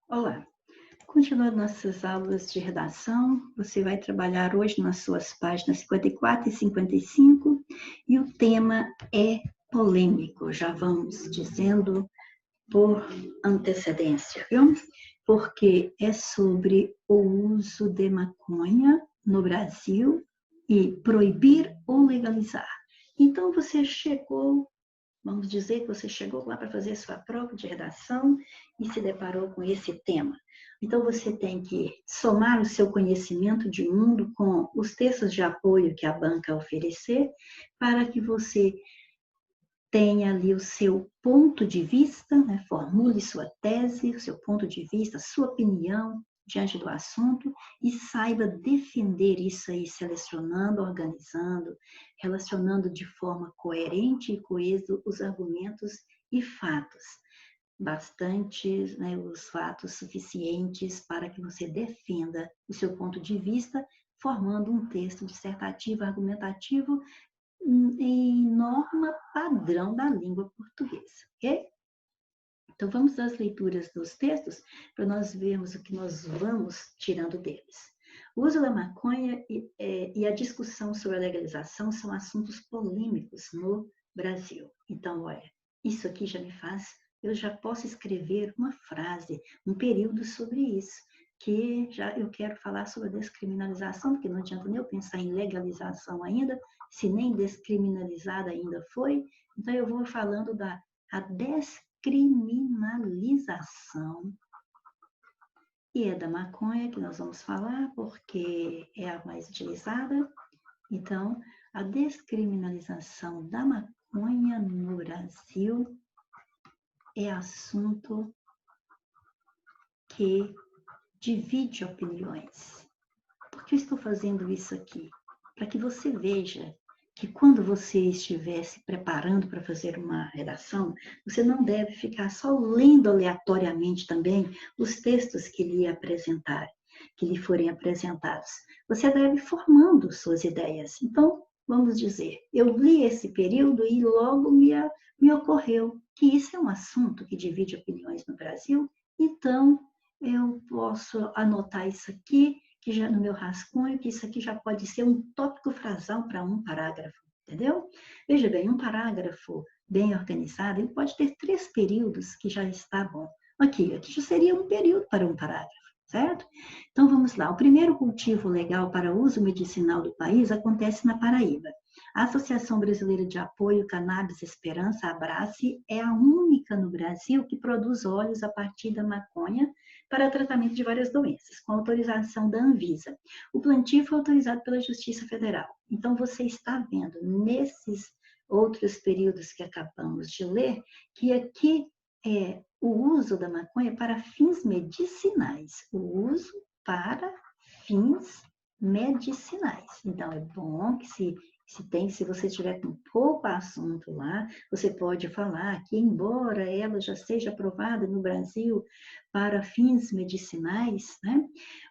Olá, continuando nossas aulas de redação, você vai trabalhar hoje nas suas páginas 54 e 55 e o tema é polêmico, já vamos dizendo por antecedência, viu? Porque é sobre o uso de maconha no Brasil e proibir ou legalizar. Então você chegou, vamos dizer que você chegou lá para fazer sua prova de redação e se deparou com esse tema. Então, você tem que somar o seu conhecimento de mundo com os textos de apoio que a banca oferecer, para que você tenha ali o seu ponto de vista, né? Formule sua tese, o seu ponto de vista, sua opinião diante do assunto e saiba defender isso aí, selecionando, organizando, relacionando de forma coerente e coesa os argumentos e fatos. Bastantes, né, os fatos suficientes para que você defenda o seu ponto de vista, formando um texto dissertativo, argumentativo, em norma padrão da língua portuguesa, ok? Então, vamos às leituras dos textos para nós vermos o que nós vamos tirando deles. O uso da maconha e a discussão sobre a legalização são assuntos polêmicos no Brasil. Então, olha, isso aqui já me faz, eu já posso escrever uma frase, um período sobre isso, que já eu quero falar sobre a descriminalização, porque não adianta nem eu pensar em legalização ainda, se nem descriminalizada ainda foi. Então, eu vou falando da descriminalização, e é da maconha que nós vamos falar, porque é a mais utilizada. Então, a descriminalização da maconha no Brasil é assunto que divide opiniões. Por que eu estou fazendo isso aqui? Para que você veja que quando você estiver se preparando para fazer uma redação, você não deve ficar só lendo aleatoriamente também os textos que lhe apresentarem, que lhe forem apresentados. Você deve ir formando suas ideias. Então, vamos dizer, eu li esse período e logo me ocorreu que isso é um assunto que divide opiniões no Brasil, então eu posso anotar isso aqui, que já no meu rascunho, que isso aqui já pode ser um tópico frasal para um parágrafo, entendeu? Veja bem, um parágrafo bem organizado, ele pode ter 3 períodos que já está bom. Aqui já seria um período para um parágrafo, certo? Então vamos lá. O primeiro cultivo legal para uso medicinal do país acontece na Paraíba. A Associação Brasileira de Apoio Cannabis Esperança, Abrace, é a única no Brasil que produz óleos a partir da maconha para tratamento de várias doenças, com autorização da Anvisa. O plantio foi autorizado pela Justiça Federal. Então, você está vendo, nesses outros períodos que acabamos de ler, que aqui é o uso da maconha para fins medicinais. O uso para fins medicinais. Então, é bom que se você tiver com pouco assunto lá, você pode falar que, embora ela já seja aprovada no Brasil para fins medicinais, né,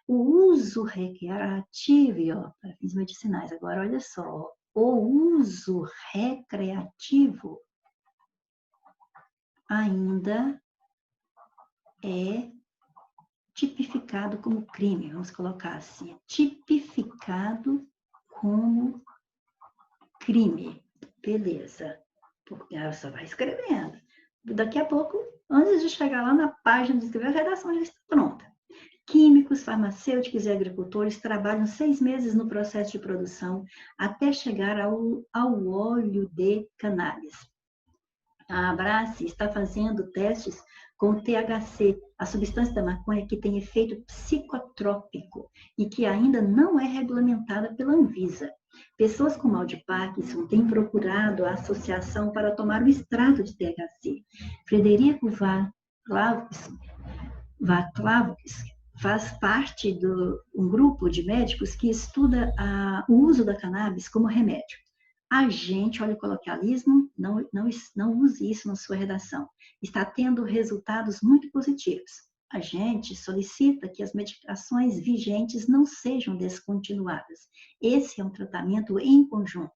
o uso recreativo, ó, para fins medicinais. Agora, olha só, o uso recreativo ainda é tipificado como crime, vamos colocar assim, tipificado como crime. Beleza. Porque ela só vai escrevendo. Daqui a pouco, antes de chegar lá na página de escrever, a redação já está pronta. Químicos, farmacêuticos e agricultores trabalham 6 meses no processo de produção até chegar ao óleo de cannabis. A Abrace está fazendo testes com o THC, a substância da maconha que tem efeito psicotrópico e que ainda não é regulamentada pela Anvisa. Pessoas com mal de Parkinson têm procurado a associação para tomar o extrato de THC. Frederico Vaclavskis faz parte de um grupo de médicos que estuda o uso da cannabis como remédio. A gente, olha o coloquialismo, não use isso na sua redação. Está tendo resultados muito positivos. A gente solicita que as medicações vigentes não sejam descontinuadas. Esse é um tratamento em conjunto.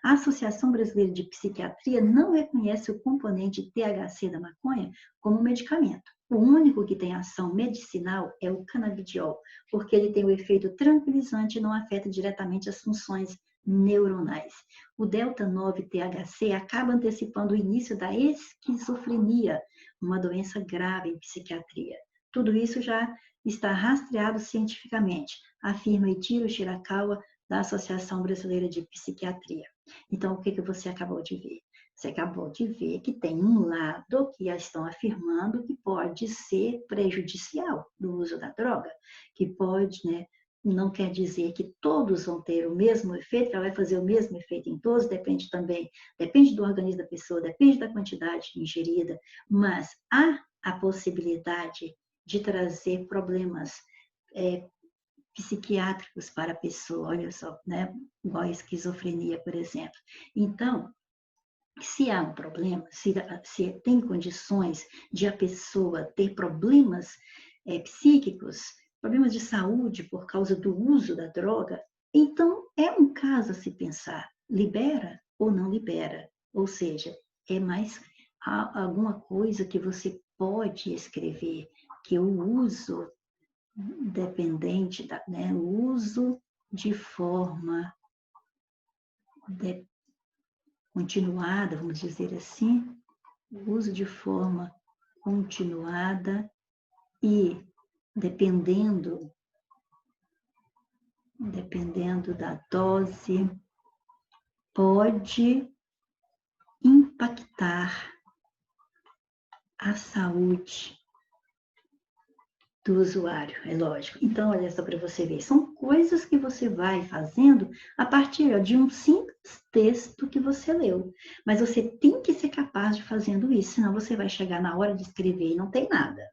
A Associação Brasileira de Psiquiatria não reconhece o componente THC da maconha como medicamento. O único que tem ação medicinal é o canabidiol, porque ele tem o efeito tranquilizante e não afeta diretamente as funções neuronais. O delta-9-THC acaba antecipando o início da esquizofrenia, uma doença grave em psiquiatria. Tudo isso já está rastreado cientificamente, afirma Itiro Shirakawa, da Associação Brasileira de Psiquiatria. Então, o que você acabou de ver? Você acabou de ver que tem um lado que já estão afirmando que pode ser prejudicial do uso da droga, que pode, né? Não quer dizer que todos vão ter o mesmo efeito, que ela vai fazer o mesmo efeito em todos, depende também, depende do organismo da pessoa, depende da quantidade ingerida, mas há a possibilidade de trazer problemas psiquiátricos para a pessoa, olha só, né? Igual a esquizofrenia, por exemplo. Então, se há um problema, se tem condições de a pessoa ter problemas psíquicos, problemas de saúde por causa do uso da droga, então é um caso a se pensar, libera ou não libera, ou seja, é mais alguma coisa que você pode escrever, que o uso dependente, né, o uso de forma continuada, vamos dizer assim, o uso de forma continuada e dependendo da dose, pode impactar a saúde do usuário, é lógico. Então, olha só para você ver, são coisas que você vai fazendo a partir de um simples texto que você leu. Mas você tem que ser capaz de fazendo isso, senão você vai chegar na hora de escrever e não tem nada.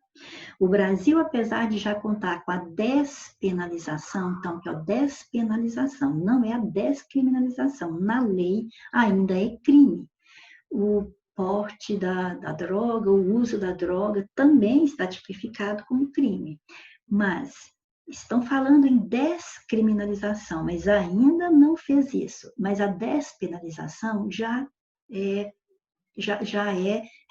O Brasil, apesar de já contar com a despenalização, então, que é a despenalização, não é a descriminalização, na lei ainda é crime. O porte da droga, o uso da droga também está tipificado como crime. Mas estão falando em descriminalização, mas ainda não fez isso. Mas a despenalização já é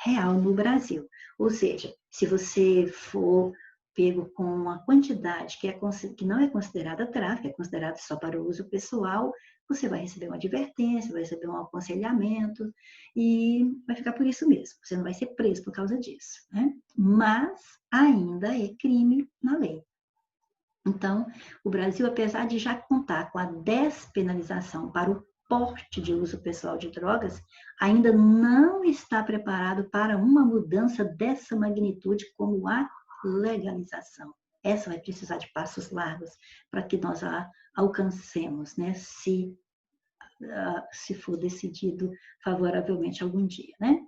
real no Brasil. Ou seja, se você for pego com uma quantidade que não é considerada tráfico, é considerada só para o uso pessoal, você vai receber uma advertência, vai receber um aconselhamento e vai ficar por isso mesmo. Você não vai ser preso por causa disso, né? Mas ainda é crime na lei. Então, o Brasil, apesar de já contar com a despenalização para o porte de uso pessoal de drogas, ainda não está preparado para uma mudança dessa magnitude como a legalização. Essa vai precisar de passos largos para que nós a alcancemos, né? Se for decidido favoravelmente algum dia, né?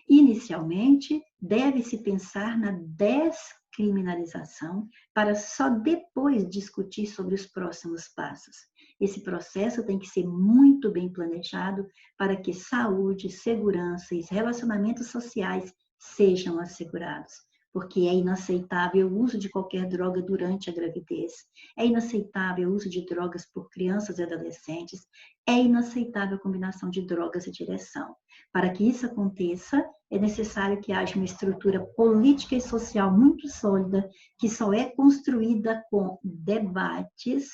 Inicialmente, deve-se pensar na descriminalização para só depois discutir sobre os próximos passos. Esse processo tem que ser muito bem planejado para que saúde, segurança e relacionamentos sociais sejam assegurados, porque é inaceitável o uso de qualquer droga durante a gravidez, é inaceitável o uso de drogas por crianças e adolescentes, é inaceitável a combinação de drogas e direção. Para que isso aconteça, é necessário que haja uma estrutura política e social muito sólida, que só é construída com debates,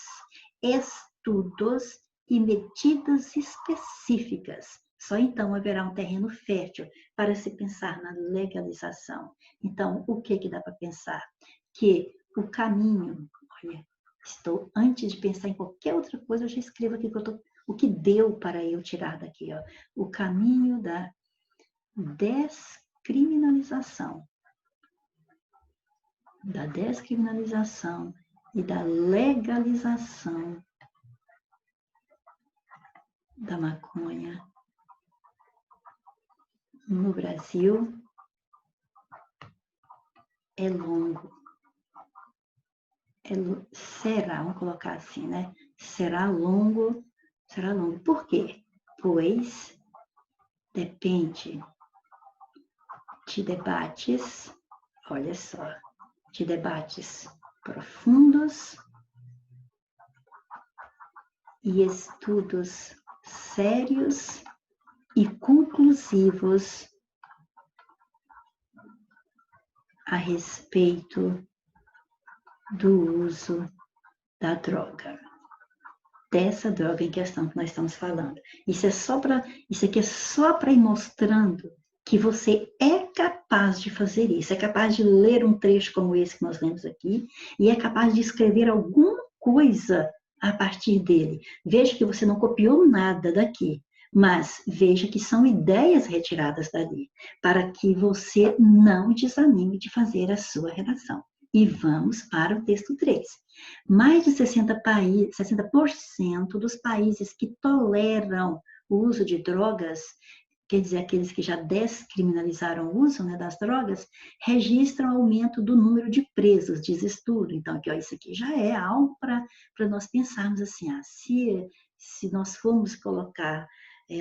estudos e medidas específicas. Só então haverá um terreno fértil para se pensar na legalização. Então, o que dá para pensar? Que o caminho, olha, antes de pensar em qualquer outra coisa, eu já escrevo aqui o que deu para eu tirar daqui, ó, o caminho da descriminalização e da legalização da maconha no Brasil é longo. Será, vamos colocar assim, né? Será longo. Por quê? Pois depende de debates, olha só, de debates profundos e estudos sérios e conclusivos a respeito do uso da droga, dessa droga em questão que nós estamos falando. Isso aqui é só para ir mostrando que você é capaz de fazer isso, é capaz de ler um trecho como esse que nós lemos aqui, e é capaz de escrever alguma coisa a partir dele. Veja que você não copiou nada daqui, mas veja que são ideias retiradas dali, para que você não desanime de fazer a sua redação. E vamos para o texto 3. Mais de 60% dos países que toleram o uso de drogas, quer dizer, aqueles que já descriminalizaram o uso, né, das drogas, registram aumento do número de presos, diz estudo. Então, aqui, ó, isso aqui já é algo para nós pensarmos assim, se nós formos colocar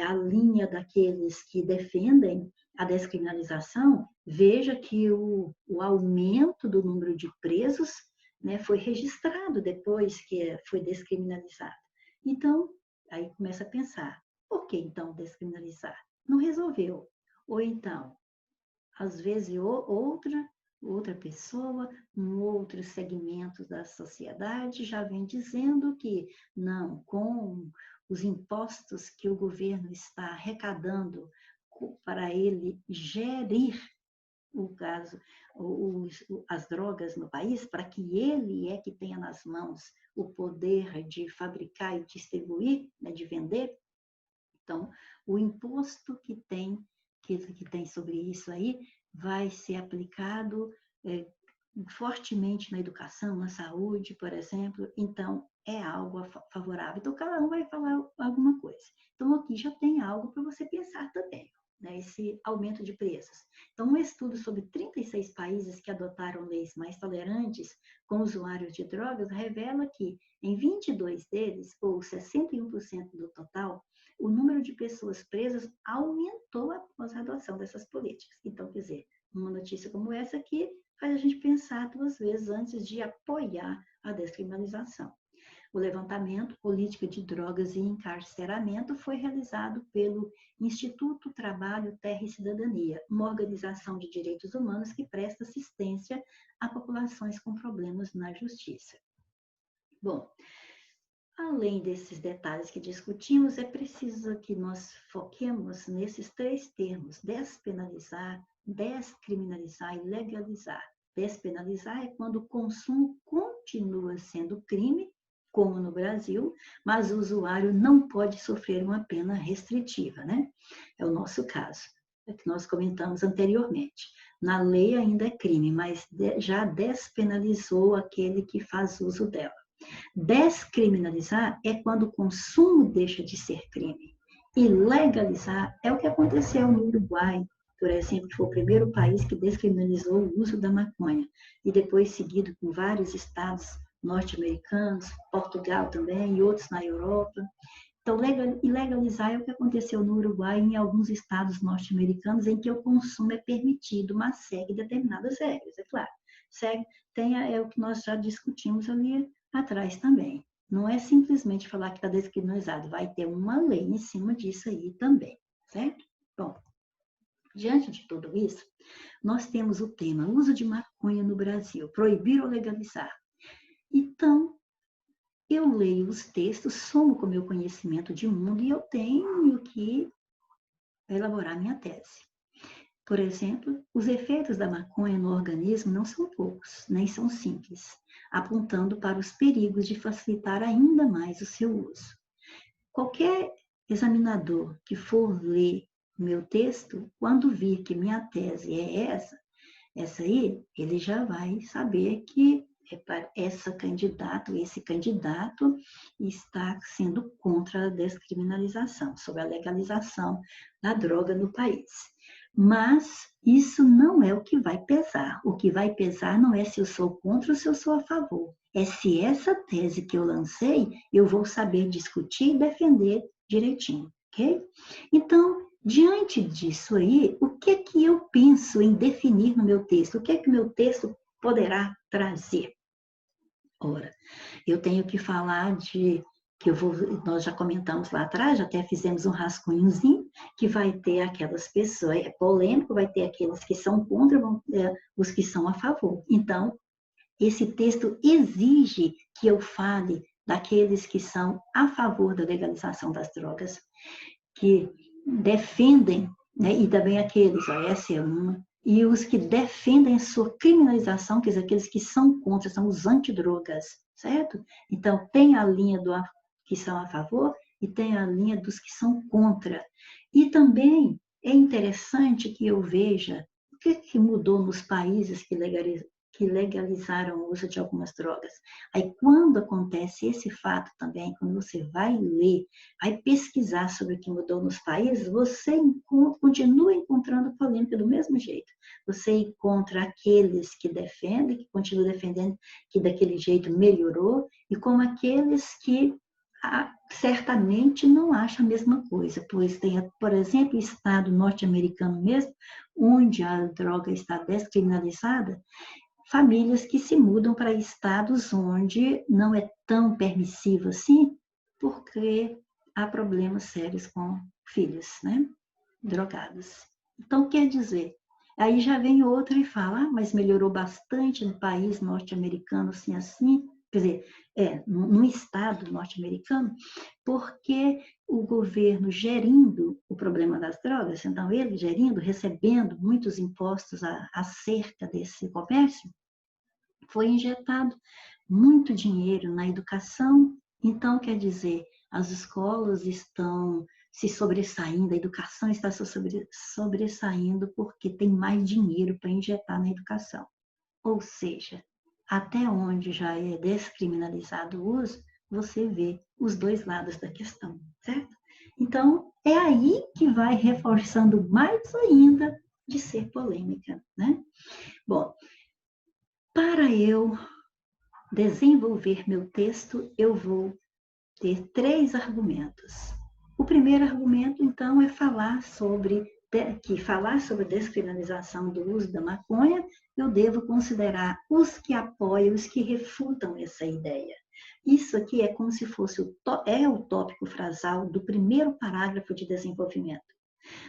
a linha daqueles que defendem a descriminalização, veja que o aumento do número de presos, né, foi registrado depois que foi descriminalizado. Então, aí começa a pensar, por que então descriminalizar? Não resolveu. Ou então, às vezes outra pessoa, em outros segmentos da sociedade, já vem dizendo que não, com os impostos que o governo está arrecadando para ele gerir as drogas no país, para que ele que tenha nas mãos o poder de fabricar e distribuir, né, de vender. Então, o imposto que tem sobre isso aí vai ser aplicado fortemente na educação, na saúde, por exemplo. Então, é algo favorável. Então, cada um vai falar alguma coisa. Então, aqui já tem algo para você pensar também, né, esse aumento de preços. Então, um estudo sobre 36 países que adotaram leis mais tolerantes com usuários de drogas revela que, em 22 deles, ou 61% do total, o número de pessoas presas aumentou após a adoção dessas políticas. Então, quer dizer, uma notícia como essa aqui faz a gente pensar 2 vezes antes de apoiar a descriminalização. O levantamento Política de Drogas e Encarceramento foi realizado pelo Instituto Trabalho, Terra e Cidadania, uma organização de direitos humanos que presta assistência a populações com problemas na justiça. Bom, além desses detalhes que discutimos, é preciso que nós foquemos nesses 3 termos: despenalizar, descriminalizar e legalizar. Despenalizar é quando o consumo continua sendo crime, como no Brasil, mas o usuário não pode sofrer uma pena restritiva, né? É o nosso caso, é que nós comentamos anteriormente. Na lei ainda é crime, mas já despenalizou aquele que faz uso dela. Descriminalizar é quando o consumo deixa de ser crime. E legalizar é o que aconteceu no Uruguai, por exemplo, que foi o primeiro país que descriminalizou o uso da maconha, e depois seguido com vários estados norte-americanos, Portugal também, e outros na Europa. Então, legalizar é o que aconteceu no Uruguai e em alguns estados norte-americanos, em que o consumo é permitido, mas segue determinadas regras, é claro. É o que nós já discutimos ali atrás também. Não é simplesmente falar que está descriminalizado, vai ter uma lei em cima disso aí também, certo? Bom, diante de tudo isso, nós temos o tema uso de maconha no Brasil, proibir ou legalizar. Então, eu leio os textos, somo com o meu conhecimento de mundo e eu tenho que elaborar minha tese. Por exemplo, os efeitos da maconha no organismo não são poucos, nem são simples, apontando para os perigos de facilitar ainda mais o seu uso. Qualquer examinador que for ler meu texto, quando vir que minha tese é essa aí, ele já vai saber que esse candidato está sendo contra a descriminalização, sobre a legalização da droga no país. Mas isso não é o que vai pesar. O que vai pesar não é se eu sou contra ou se eu sou a favor. É se essa tese que eu lancei, eu vou saber discutir e defender direitinho, ok? Então, diante disso aí, o que é que eu penso em definir no meu texto? O que é que o meu texto poderá trazer? Ora, eu tenho que falar de que nós já comentamos lá atrás, já até fizemos um rascunhozinho, que vai ter aquelas pessoas, é polêmico, vai ter aqueles que são contra, os que são a favor. Então, esse texto exige que eu fale daqueles que são a favor da legalização das drogas, que defendem, né, e também aqueles, ó, essa é uma, e os que defendem a sua criminalização, quer dizer, aqueles que são contra, são os antidrogas, certo? Então, tem a linha que são a favor e tem a linha dos que são contra. E também é interessante que eu veja o que mudou nos países que legalizaram o uso de algumas drogas. Aí, quando acontece esse fato também, quando você vai ler, vai pesquisar sobre o que mudou nos países, você continua encontrando polêmica do mesmo jeito. Você encontra aqueles que defendem, que continuam defendendo que daquele jeito melhorou, e como aqueles que certamente não acham a mesma coisa, pois tem, por exemplo, o estado norte-americano mesmo, onde a droga está descriminalizada, famílias que se mudam para estados onde não é tão permissivo assim, porque há problemas sérios com filhos, né, drogados. Então, quer dizer, aí já vem outro e fala, mas melhorou bastante no país norte-americano, assim, quer dizer, no estado norte-americano, porque o governo gerindo o problema das drogas, então ele gerindo, recebendo muitos impostos acerca desse comércio, foi injetado muito dinheiro na educação. Então, quer dizer, as escolas estão se sobressaindo, a educação está se sobressaindo porque tem mais dinheiro para injetar na educação. Ou seja, até onde já é descriminalizado o uso, você vê os dois lados da questão, certo? Então, é aí que vai reforçando mais ainda de ser polêmica, né? Bom, para eu desenvolver meu texto, eu vou ter 3 argumentos. O primeiro argumento, então, é falar sobre a descriminalização do uso da maconha, eu devo considerar os que apoiam, os que refutam essa ideia. Isso aqui é como se fosse o tópico frasal do primeiro parágrafo de desenvolvimento.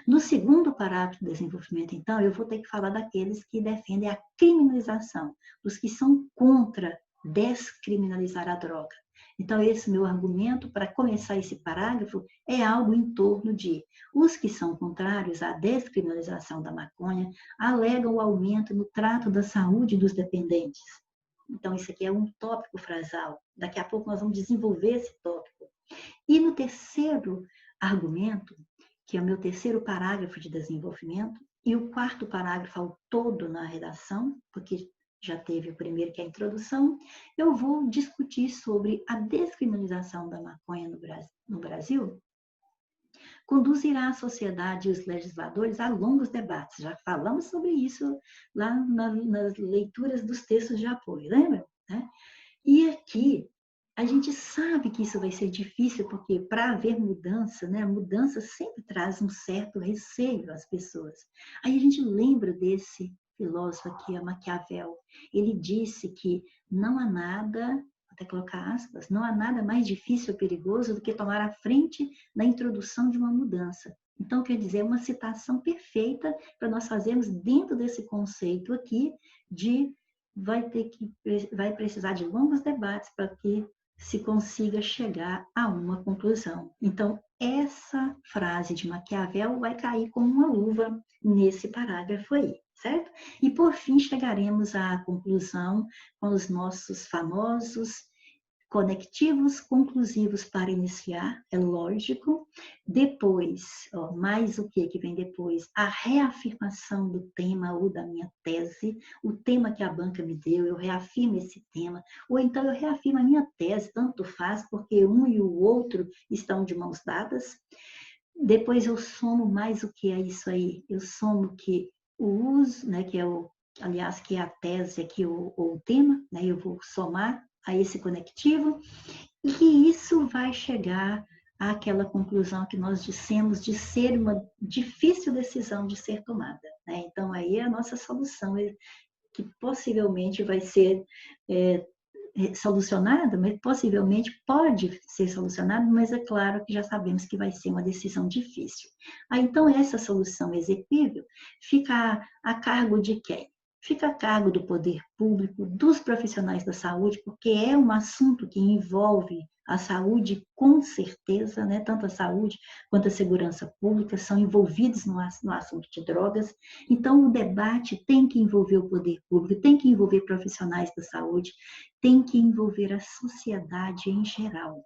No segundo parágrafo de desenvolvimento, então, eu vou ter que falar daqueles que defendem a criminalização, dos que são contra descriminalizar a droga. Então, esse meu argumento para começar esse parágrafo é algo em torno de os que são contrários à descriminalização da maconha alegam o aumento no trato da saúde dos dependentes. Então, isso aqui é um tópico frasal. Daqui a pouco nós vamos desenvolver esse tópico. E no terceiro argumento, que é o meu terceiro parágrafo de desenvolvimento, e o quarto parágrafo ao todo na redação, porque já teve o primeiro, que é a introdução, eu vou discutir sobre a descriminalização da maconha no Brasil, conduzirá a sociedade e os legisladores a longos debates. Já falamos sobre isso lá nas leituras dos textos de apoio, lembra? E aqui, a gente sabe que isso vai ser difícil, porque para haver mudança, né, a mudança sempre traz um certo receio às pessoas. Aí a gente lembra desse filósofo aqui, Maquiavel. Ele disse que não há nada, vou até colocar aspas, não há nada mais difícil ou perigoso do que tomar a frente na introdução de uma mudança. Então, quer dizer, é uma citação perfeita para nós fazermos dentro desse conceito aqui de vai precisar de longos debates para que se consiga chegar a uma conclusão. Então, essa frase de Maquiavel vai cair como uma luva nesse parágrafo aí, certo? E, por fim, chegaremos à conclusão com os nossos famosos conectivos conclusivos para iniciar, é lógico. Depois, mais o que vem depois? A reafirmação do tema ou da minha tese, o tema que a banca me deu, eu reafirmo esse tema, ou então eu reafirmo a minha tese, tanto faz, porque um e o outro estão de mãos dadas. Depois eu somo mais o que é isso aí? Eu somo que o uso, né, que é aliás, que é a tese aqui, ou o tema, né, eu vou somar a esse conectivo, e que isso vai chegar àquela conclusão que nós dissemos de ser uma difícil decisão de ser tomada, né? Então, aí é a nossa solução, que possivelmente vai ser solucionada, mas possivelmente pode ser solucionada, mas é claro que já sabemos que vai ser uma decisão difícil. Então, essa solução exequível fica a cargo de quem? Fica a cargo do poder público, dos profissionais da saúde, porque é um assunto que envolve a saúde com certeza, né? Tanto a saúde quanto a segurança pública são envolvidos no assunto de drogas. Então, o debate tem que envolver o poder público, tem que envolver profissionais da saúde, tem que envolver a sociedade em geral.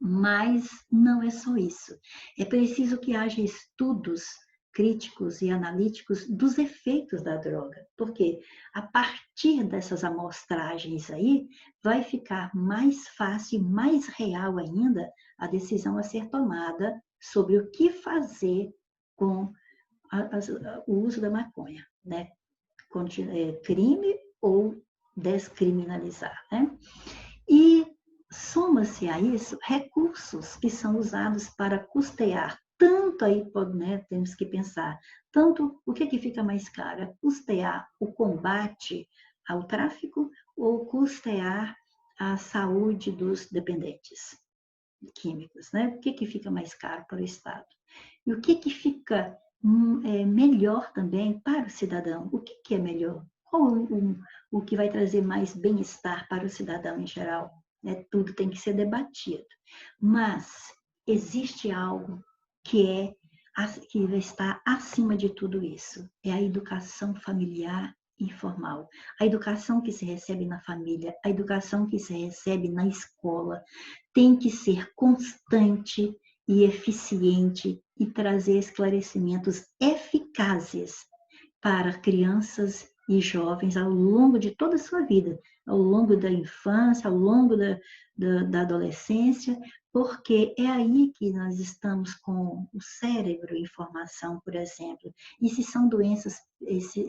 Mas não é só isso. É preciso que haja estudos críticos e analíticos dos efeitos da droga, porque a partir dessas amostragens aí, vai ficar mais fácil, mais real ainda, a decisão a ser tomada sobre o que fazer com o uso da maconha, né? Crime ou descriminalizar, né? E soma-se a isso recursos que são usados para custear tanto aí, né, temos que pensar, tanto o que fica mais caro, é custear o combate ao tráfico ou custear a saúde dos dependentes químicos, né? O que fica mais caro para o Estado? E o que fica melhor também para o cidadão? O que é melhor? Qual o que vai trazer mais bem-estar para o cidadão em geral? Tudo tem que ser debatido. Mas existe algo que está acima de tudo isso. É a educação familiar informal. A educação que se recebe na família, a educação que se recebe na escola, tem que ser constante e eficiente e trazer esclarecimentos eficazes para crianças e jovens ao longo de toda a sua vida, ao longo da infância, ao longo da adolescência, porque é aí que nós estamos com o cérebro em formação, por exemplo. E se são doenças,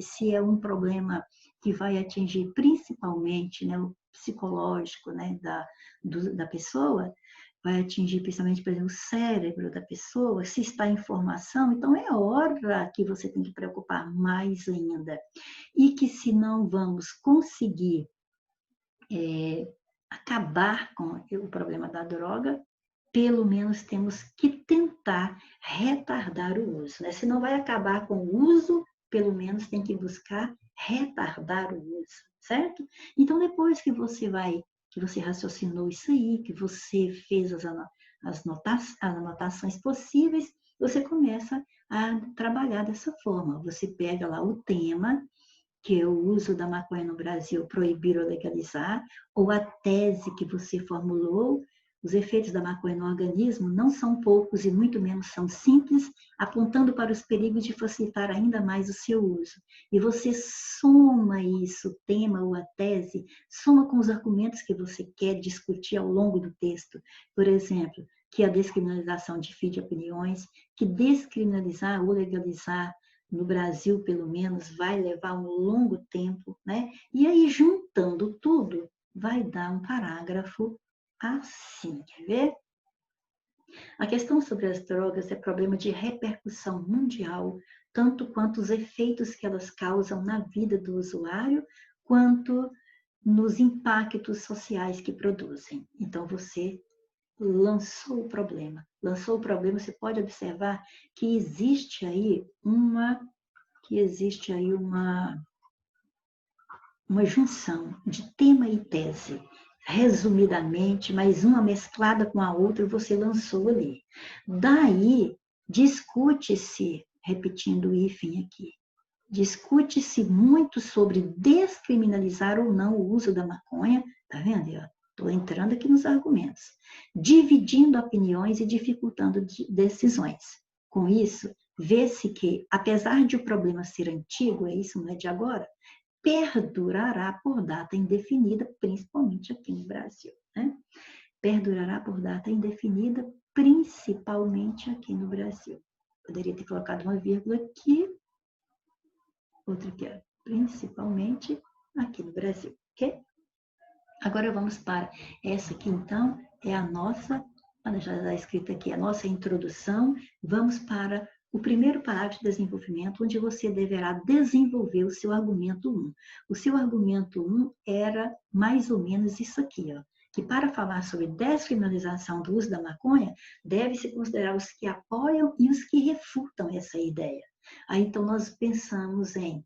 se é um problema que vai atingir principalmente, né, o psicológico, né, da pessoa, vai atingir principalmente, por exemplo, o cérebro da pessoa, se está em formação, então é hora que você tem que preocupar mais ainda. E que se não vamos conseguir acabar com o problema da droga, pelo menos temos que tentar retardar o uso, né? Se não vai acabar com o uso, pelo menos tem que buscar retardar o uso, certo? Então, depois que você raciocinou isso aí, que você fez as anotações possíveis, você começa a trabalhar dessa forma. Você pega lá o tema, que é o uso da maconha no Brasil, proibir ou legalizar, ou a tese que você formulou. Os efeitos da maconha no organismo não são poucos e muito menos são simples, apontando para os perigos de facilitar ainda mais o seu uso. E você soma isso, o tema ou a tese, soma com os argumentos que você quer discutir ao longo do texto. Por exemplo, que a descriminalização divide opiniões, que descriminalizar ou legalizar no Brasil, pelo menos, vai levar um longo tempo, né? E aí, juntando tudo, vai dar um parágrafo assim, quer ver? A questão sobre as drogas é problema de repercussão mundial, tanto quanto os efeitos que elas causam na vida do usuário, quanto nos impactos sociais que produzem. Então, você lançou o problema. Lançou o problema, você pode observar que existe aí uma junção de tema e tese, resumidamente, mas uma mesclada com a outra você lançou ali. Daí, discute-se, repetindo o hífen aqui, discute-se muito sobre descriminalizar ou não o uso da maconha, tá vendo? Estou entrando aqui nos argumentos, dividindo opiniões e dificultando decisões. Com isso, vê-se que, apesar de o problema ser antigo, isso não é de agora, perdurará por data indefinida, principalmente aqui no Brasil, né? Perdurará por data indefinida, principalmente aqui no Brasil. Poderia ter colocado uma vírgula aqui, outra aqui, principalmente aqui no Brasil, ok? Agora vamos para essa aqui, então, é a nossa, já está escrita aqui, a nossa introdução. Vamos para o primeiro parágrafo de desenvolvimento, onde você deverá desenvolver o seu argumento 1. O seu argumento 1 era mais ou menos isso aqui, ó, que para falar sobre descriminalização do uso da maconha, deve-se considerar os que apoiam e os que refutam essa ideia. Aí, então, nós pensamos em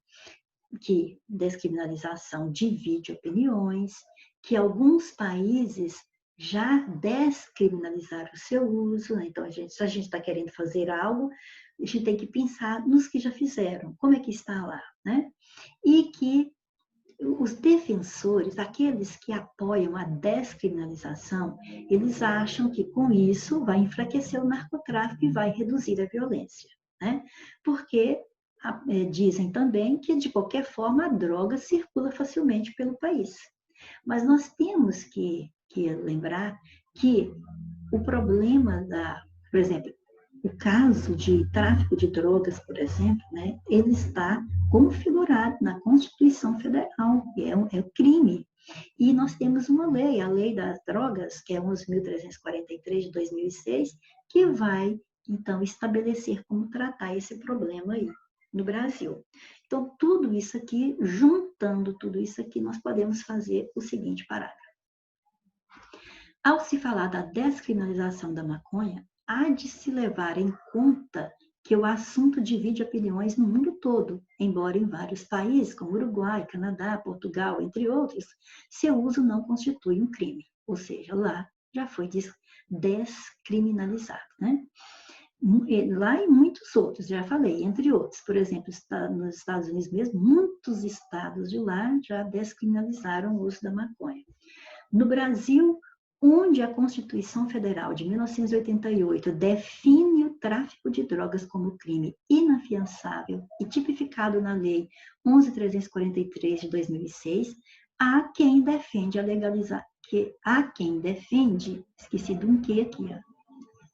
que descriminalização divide opiniões, que alguns países já descriminalizaram o seu uso, né? Então, se a gente está querendo fazer algo, a gente tem que pensar nos que já fizeram, como é que está lá, né? E que os defensores, aqueles que apoiam a descriminalização, eles acham que com isso vai enfraquecer o narcotráfico e vai reduzir a violência, né? Porque dizem também que, de qualquer forma, a droga circula facilmente pelo país. Mas nós temos que lembrar que o problema por exemplo, o caso de tráfico de drogas, por exemplo, né, ele está configurado na Constituição Federal, que é um crime. E nós temos uma lei, a Lei das Drogas, que é 11.343 de 2006, que vai, então, estabelecer como tratar esse problema aí no Brasil. Então, tudo isso aqui, juntando tudo isso aqui, nós podemos fazer o seguinte parágrafo. Ao se falar da descriminalização da maconha, há de se levar em conta que o assunto divide opiniões no mundo todo, embora em vários países, como Uruguai, Canadá, Portugal, entre outros, seu uso não constitui um crime, ou seja, lá já foi descriminalizado, né? Lá e muitos outros, já falei, entre outros. Por exemplo, nos Estados Unidos mesmo, muitos estados de lá já descriminalizaram o uso da maconha. No Brasil, onde a Constituição Federal de 1988 define o tráfico de drogas como crime inafiançável e tipificado na Lei 11.343 de 2006, há quem defende a legalização, esqueci de um que aqui, ó,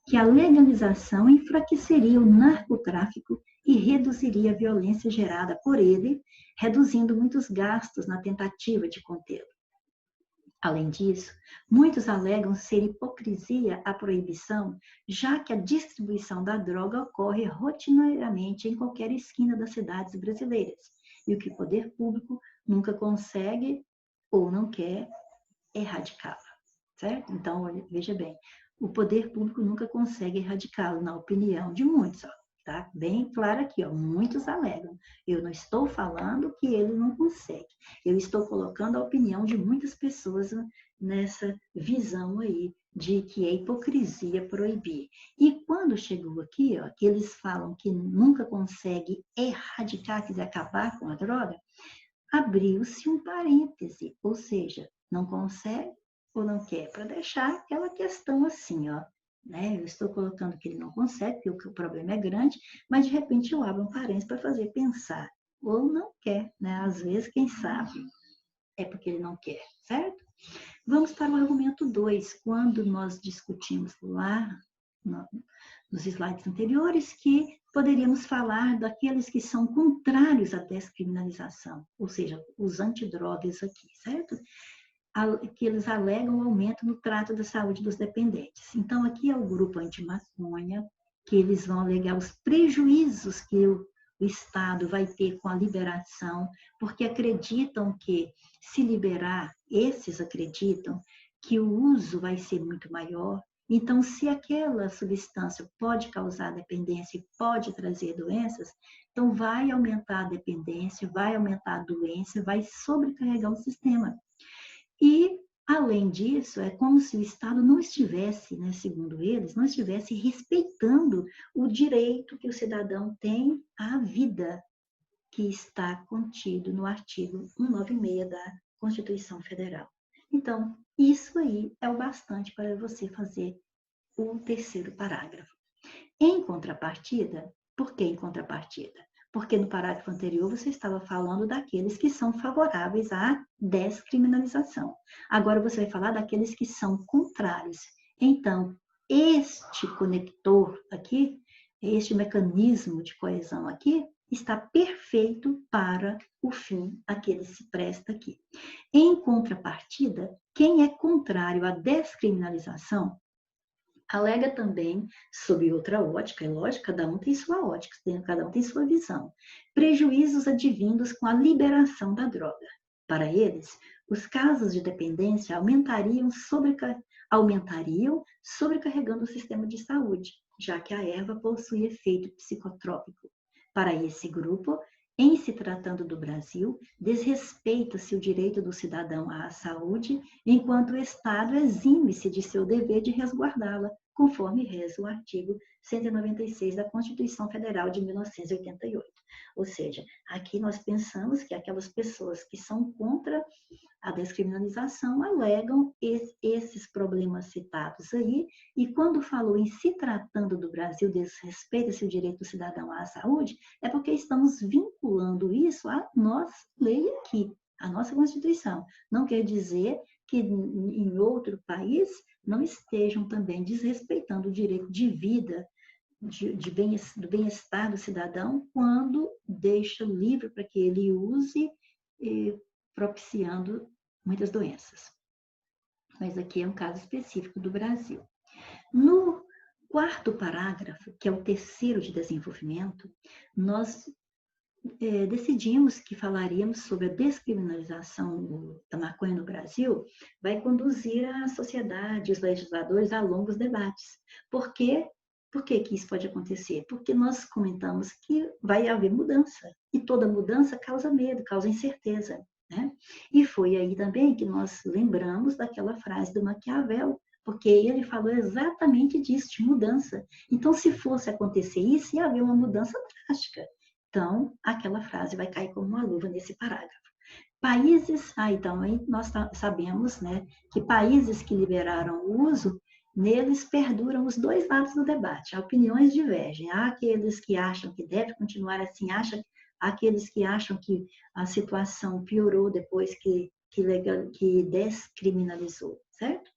que a legalização enfraqueceria o narcotráfico e reduziria a violência gerada por ele, reduzindo muitos gastos na tentativa de contê-lo. Além disso, muitos alegam ser hipocrisia a proibição, já que a distribuição da droga ocorre rotineiramente em qualquer esquina das cidades brasileiras, e o que o poder público nunca consegue ou não quer erradicá-la, certo? Então, veja bem, o poder público nunca consegue erradicá-lo, na opinião de muitos, ó, tá? Bem claro aqui, ó, muitos alegam. Eu não estou falando que ele não consegue. Eu estou colocando a opinião de muitas pessoas nessa visão aí de que é hipocrisia proibir. E quando chegou aqui, ó, que eles falam que nunca consegue erradicar, quer dizer, acabar com a droga, abriu-se um parêntese, ou seja, não consegue ou não quer, para deixar aquela questão assim, ó, né? Eu estou colocando que ele não consegue, porque o problema é grande, mas de repente eu abro um parênteses para fazer pensar, ou não quer, né? Às vezes, quem sabe, é porque ele não quer, certo? Vamos para o argumento 2, quando nós discutimos lá nos slides anteriores, que poderíamos falar daqueles que são contrários à descriminalização, ou seja, os antidrogas aqui, certo? Que eles alegam o aumento no trato da saúde dos dependentes. Então, aqui é o grupo anti-maconha, que eles vão alegar os prejuízos que o Estado vai ter com a liberação, porque acreditam que, se liberar, esses acreditam que o uso vai ser muito maior. Então, se aquela substância pode causar dependência e pode trazer doenças, então vai aumentar a dependência, vai aumentar a doença, vai sobrecarregar o sistema. E, além disso, é como se o Estado não estivesse, né, segundo eles, não estivesse respeitando o direito que o cidadão tem à vida, que está contido no artigo 196 da Constituição Federal. Então, isso aí é o bastante para você fazer o terceiro parágrafo. Em contrapartida, por que em contrapartida? Porque no parágrafo anterior você estava falando daqueles que são favoráveis à descriminalização. Agora você vai falar daqueles que são contrários. Então, este conector aqui, este mecanismo de coesão aqui, está perfeito para o fim a que ele se presta aqui. Em contrapartida, quem é contrário à descriminalização Alega também, sob outra ótica, é lógico, cada um tem sua ótica, cada um tem sua visão, prejuízos advindos com a liberação da droga. Para eles, os casos de dependência aumentariam sobrecarregando o sistema de saúde, já que a erva possui efeito psicotrópico. Para esse grupo, em se tratando do Brasil, desrespeita-se o direito do cidadão à saúde, enquanto o Estado exime-se de seu dever de resguardá-la, conforme reza o artigo 196 da Constituição Federal de 1988. Ou seja, aqui nós pensamos que aquelas pessoas que são contra a descriminalização alegam esses problemas citados aí, e quando falou em se tratando do Brasil, desrespeita-se o direito do cidadão à saúde, é porque estamos vinculando isso à nossa lei aqui, à nossa Constituição. Não quer dizer que em outro país não estejam também desrespeitando o direito de vida, do bem-estar do cidadão, quando deixa livre para que ele use, propiciando muitas doenças. Mas aqui é um caso específico do Brasil. No quarto parágrafo, que é o terceiro de desenvolvimento, nós decidimos que falaríamos sobre a descriminalização da maconha no Brasil, vai conduzir a sociedade, os legisladores a longos debates. Por quê? Por que isso pode acontecer? Porque nós comentamos que vai haver mudança, e toda mudança causa medo, causa incerteza, né? E foi aí também que nós lembramos daquela frase do Maquiavel, porque ele falou exatamente disso, de mudança. Então, se fosse acontecer isso, ia haver uma mudança drástica. Então, aquela frase vai cair como uma luva nesse parágrafo. Países, então aí nós sabemos, né, que países que liberaram o uso, neles perduram os dois lados do debate, as opiniões divergem. Há aqueles que acham que deve continuar assim, há aqueles que acham que a situação piorou depois que descriminalizou, certo?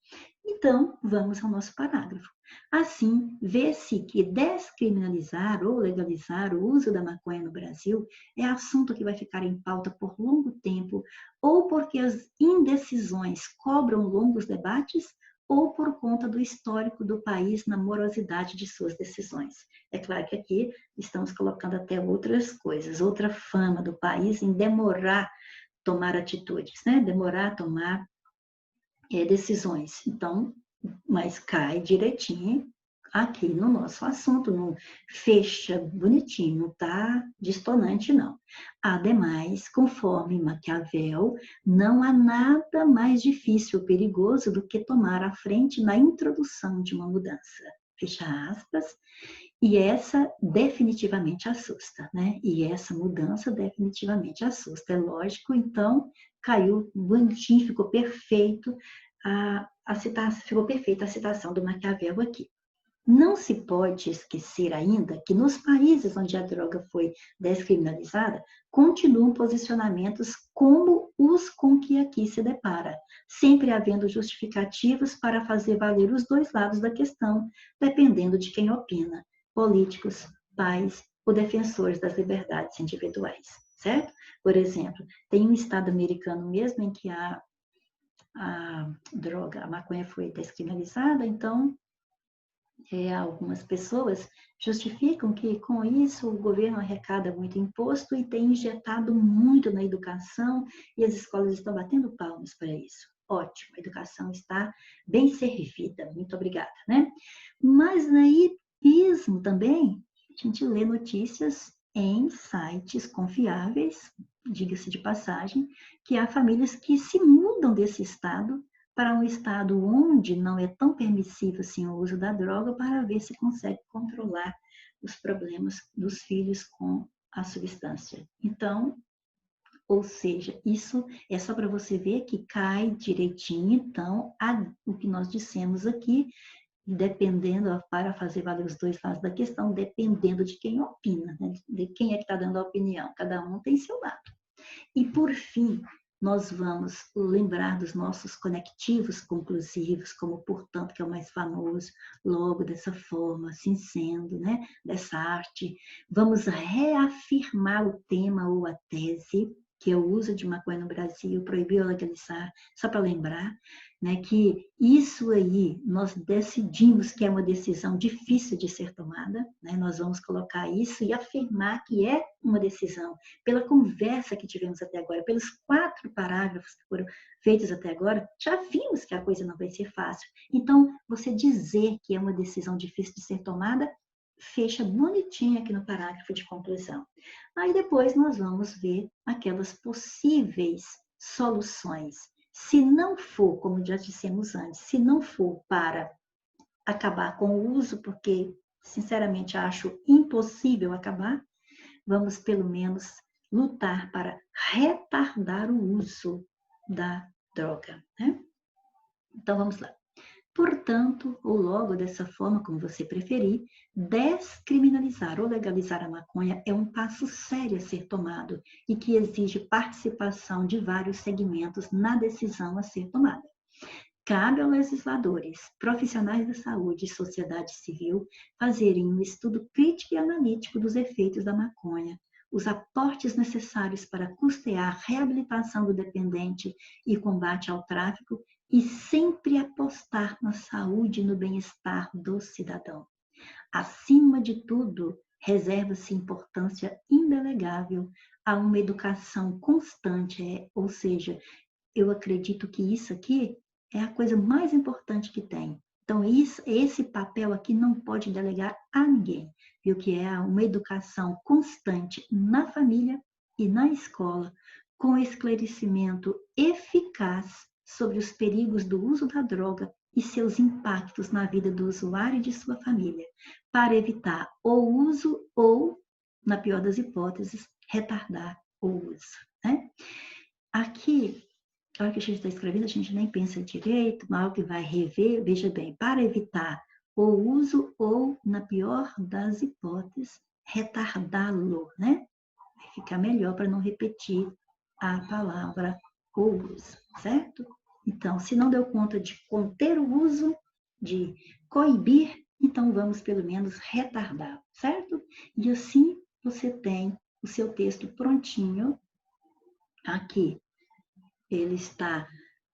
Então, vamos ao nosso parágrafo. Assim, vê-se que descriminalizar ou legalizar o uso da maconha no Brasil é assunto que vai ficar em pauta por longo tempo, ou porque as indecisões cobram longos debates, ou por conta do histórico do país na morosidade de suas decisões. É claro que aqui estamos colocando até outras coisas, outra fama do país em demorar tomar atitudes, né? Demorar a tomar decisões. Então, mas cai direitinho aqui no nosso assunto, não fecha bonitinho, não está distonante, não. Ademais, conforme Maquiavel, não há nada mais difícil ou perigoso do que tomar a frente na introdução de uma mudança. Fecha aspas. E essa definitivamente assusta, né? E essa mudança definitivamente assusta. É lógico, então, caiu bonitinho, ficou perfeito ficou perfeita a citação do Maquiavel aqui. Não se pode esquecer ainda que nos países onde a droga foi descriminalizada, continuam posicionamentos como os com que aqui se depara, sempre havendo justificativos para fazer valer os dois lados da questão, dependendo de quem opina, políticos, pais ou defensores das liberdades individuais, certo? Por exemplo, tem um estado americano mesmo em que a droga, a maconha foi descriminalizada, então algumas pessoas justificam que com isso o governo arrecada muito imposto e tem injetado muito na educação e as escolas estão batendo palmas para isso. Ótimo, a educação está bem servida, muito obrigada, né? Mas aí mesmo também a gente lê notícias em sites confiáveis, diga-se de passagem, que há famílias que se mudam desse estado para um estado onde não é tão permissivo assim o uso da droga, para ver se consegue controlar os problemas dos filhos com a substância. Então, ou seja, isso é só para você ver que cai direitinho, então, o que nós dissemos aqui, dependendo, para fazer valer os dois lados da questão, dependendo de quem opina, né? De quem é que está dando a opinião, cada um tem seu lado. E, por fim, nós vamos lembrar dos nossos conectivos conclusivos, como, portanto, que é o mais famoso, logo dessa forma, assim sendo, né? Dessa arte. Vamos reafirmar o tema ou a tese, que é o uso de maconha no Brasil, proibiu legalizar, só para lembrar, né, que isso aí nós decidimos que é uma decisão difícil de ser tomada, né, nós vamos colocar isso e afirmar que é uma decisão, pela conversa que tivemos até agora, pelos 4 parágrafos que foram feitos até agora, já vimos que a coisa não vai ser fácil. Então, você dizer que é uma decisão difícil de ser tomada, fecha bonitinho aqui no parágrafo de conclusão. Aí depois nós vamos ver aquelas possíveis soluções. Se não for, como já dissemos antes, se não for para acabar com o uso, porque sinceramente acho impossível acabar, vamos pelo menos lutar para retardar o uso da droga, né? Então vamos lá. Portanto, ou logo dessa forma, como você preferir, descriminalizar ou legalizar a maconha é um passo sério a ser tomado e que exige participação de vários segmentos na decisão a ser tomada. Cabe aos legisladores, profissionais da saúde e sociedade civil fazerem um estudo crítico e analítico dos efeitos da maconha, os aportes necessários para custear a reabilitação do dependente e combate ao tráfico e sempre apostar na saúde e no bem-estar do cidadão. Acima de tudo, reserva-se importância indelegável a uma educação constante, ou seja, eu acredito que isso aqui é a coisa mais importante que tem. Então, esse papel aqui não pode delegar a ninguém, viu? Que é uma educação constante na família e na escola, com esclarecimento eficaz sobre os perigos do uso da droga e seus impactos na vida do usuário e de sua família, para evitar o uso ou, na pior das hipóteses, retardar o uso, né? Aqui, a hora que a gente está escrevendo, a gente nem pensa direito, mal que vai rever, veja bem, para evitar o uso ou, na pior das hipóteses, retardá-lo, né? Vai ficar melhor para não repetir a palavra o uso, certo? Então, se não deu conta de conter o uso, de coibir, então vamos pelo menos retardar, certo? E assim você tem o seu texto prontinho aqui. Ele está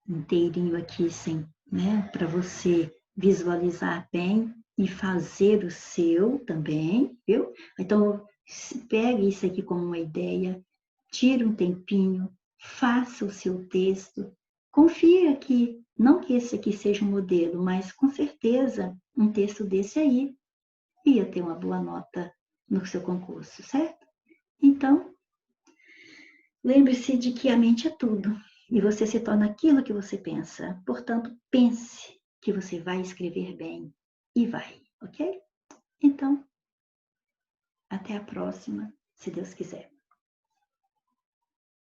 inteirinho aqui, sem, né, para você visualizar bem e fazer o seu também, viu? Então, pegue isso aqui como uma ideia, tire um tempinho, faça o seu texto, confie aqui, não que esse aqui seja um modelo, mas com certeza um texto desse aí ia ter uma boa nota no seu concurso, certo? Então, lembre-se de que a mente é tudo. E você se torna aquilo que você pensa. Portanto, pense que você vai escrever bem. E vai, ok? Então, até a próxima, se Deus quiser.